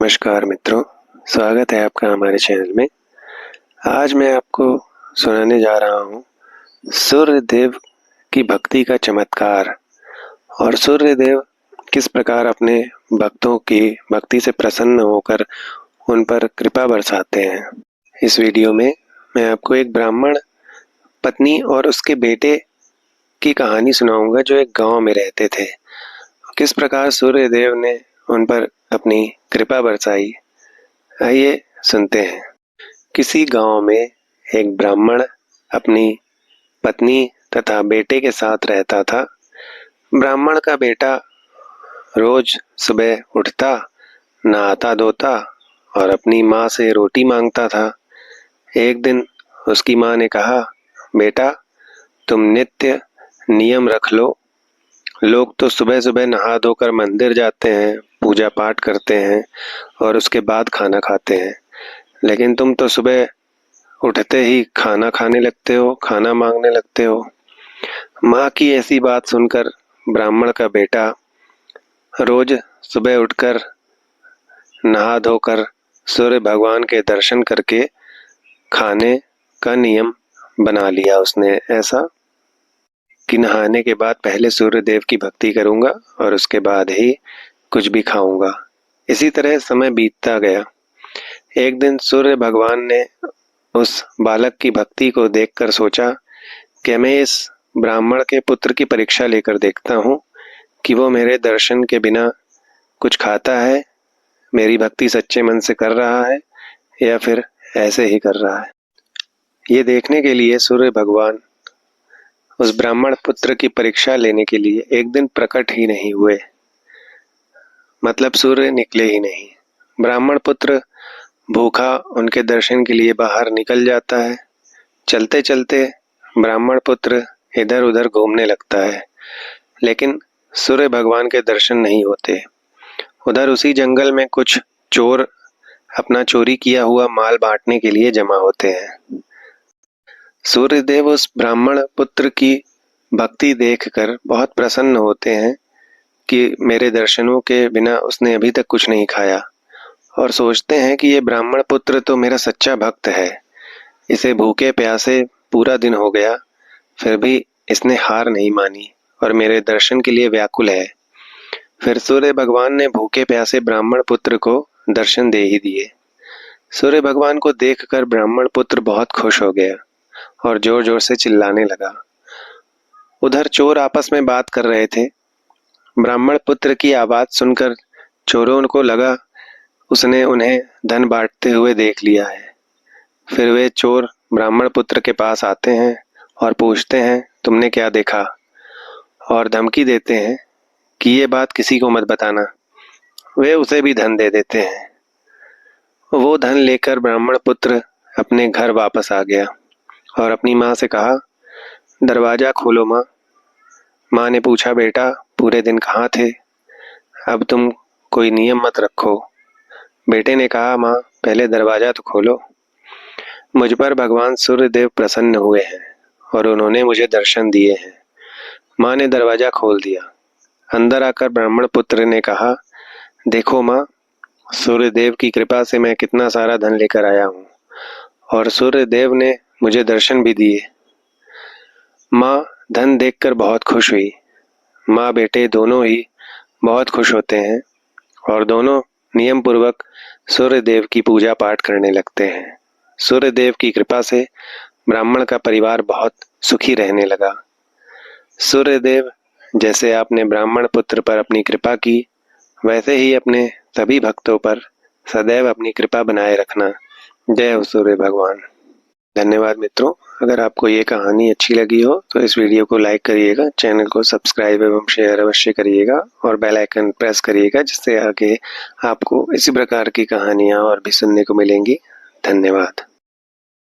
नमस्कार मित्रों, स्वागत है आपका हमारे चैनल में। आज मैं आपको सुनाने जा रहा हूँ सूर्य देव की भक्ति का चमत्कार और सूर्य देव किस प्रकार अपने भक्तों की भक्ति से प्रसन्न होकर उन पर कृपा बरसाते हैं। इस वीडियो में मैं आपको एक ब्राह्मण पत्नी और उसके बेटे की कहानी सुनाऊंगा जो एक गांव में रहते थे। किस प्रकार सूर्य देव ने उन पर अपनी कृपा बरसाई, आइए सुनते हैं। किसी गांव में एक ब्राह्मण अपनी पत्नी तथा बेटे के साथ रहता था। ब्राह्मण का बेटा रोज सुबह उठता, नहाता धोता और अपनी माँ से रोटी मांगता था। एक दिन उसकी माँ ने कहा, बेटा तुम नित्य नियम रख लो। लोग तो सुबह सुबह नहा धोकर मंदिर जाते हैं, पूजा पाठ करते हैं और उसके बाद खाना खाते हैं, लेकिन तुम तो सुबह उठते ही खाना खाने लगते हो, खाना मांगने लगते हो। माँ की ऐसी बात सुनकर ब्राह्मण का बेटा रोज सुबह उठकर नहा धोकर सूर्य भगवान के दर्शन करके खाने का नियम बना लिया उसने, ऐसा कि नहाने के बाद पहले सूर्य देव की भक्ति करूंगा और उसके बाद ही कुछ भी खाऊंगा। इसी तरह समय बीतता गया। एक दिन सूर्य भगवान ने उस बालक की भक्ति को देखकर सोचा कि मैं इस ब्राह्मण के पुत्र की परीक्षा लेकर देखता हूँ कि वो मेरे दर्शन के बिना कुछ खाता है, मेरी भक्ति सच्चे मन से कर रहा है या फिर ऐसे ही कर रहा है। ये देखने के लिए सूर्य भगवान उस ब्राह्मण पुत्र की परीक्षा लेने के लिए एक दिन प्रकट ही नहीं हुए, मतलब सूर्य निकले ही नहीं। ब्राह्मण पुत्र भूखा उनके दर्शन के लिए बाहर निकल जाता है। चलते चलते ब्राह्मण पुत्र इधर उधर घूमने लगता है, लेकिन सूर्य भगवान के दर्शन नहीं होते। उधर उसी जंगल में कुछ चोर अपना चोरी किया हुआ माल बांटने के लिए जमा होते हैं। सूर्यदेव उस ब्राह्मण पुत्र की भक्ति देखकर बहुत प्रसन्न होते हैं कि मेरे दर्शनों के बिना उसने अभी तक कुछ नहीं खाया, और सोचते हैं कि ये ब्राह्मण पुत्र तो मेरा सच्चा भक्त है। इसे भूखे प्यासे पूरा दिन हो गया, फिर भी इसने हार नहीं मानी और मेरे दर्शन के लिए व्याकुल है। फिर सूर्य भगवान ने भूखे प्यासे ब्राह्मण पुत्र को दर्शन दे ही दिए। सूर्य भगवान को देखकर ब्राह्मण पुत्र बहुत खुश हो गया और जोर जोर से चिल्लाने लगा। उधर चोर आपस में बात कर रहे थे। ब्राह्मण पुत्र की आवाज सुनकर चोरों को लगा उसने उन्हें धन बांटते हुए देख लिया है। फिर वे चोर ब्राह्मण पुत्र के पास आते हैं और पूछते हैं, तुमने क्या देखा, और धमकी देते हैं कि ये बात किसी को मत बताना। वे उसे भी धन दे देते हैं। वो धन लेकर ब्राह्मण पुत्र अपने घर वापस आ गया और अपनी माँ से कहा, दरवाजा खोलो माँ। माँ ने पूछा, बेटा पूरे दिन कहाँ थे, अब तुम कोई नियम मत रखो। बेटे ने कहा, माँ पहले दरवाजा तो खोलो। मुझ पर भगवान सूर्यदेव प्रसन्न हुए हैं और उन्होंने मुझे दर्शन दिए हैं। माँ ने दरवाजा खोल दिया। अंदर आकर ब्राह्मण पुत्र ने कहा, देखो माँ, सूर्यदेव की कृपा से मैं कितना सारा धन लेकर आया हूँ और सूर्यदेव ने मुझे दर्शन भी दिए। माँ धन देखकर बहुत खुश हुई। माँ बेटे दोनों ही बहुत खुश होते हैं और दोनों नियम पूर्वक सूर्यदेव की पूजा पाठ करने लगते हैं। सूर्यदेव की कृपा से ब्राह्मण का परिवार बहुत सुखी रहने लगा। सूर्यदेव, जैसे आपने ब्राह्मण पुत्र पर अपनी कृपा की, वैसे ही अपने सभी भक्तों पर सदैव अपनी कृपा बनाए रखना। जय हो सूर्य भगवान। धन्यवाद मित्रों। अगर आपको ये कहानी अच्छी लगी हो तो इस वीडियो को लाइक करिएगा, चैनल को सब्सक्राइब एवं शेयर अवश्य करिएगा और बेल आइकन प्रेस करिएगा, जिससे आगे आपको इसी प्रकार की कहानियाँ और भी सुनने को मिलेंगी। धन्यवाद।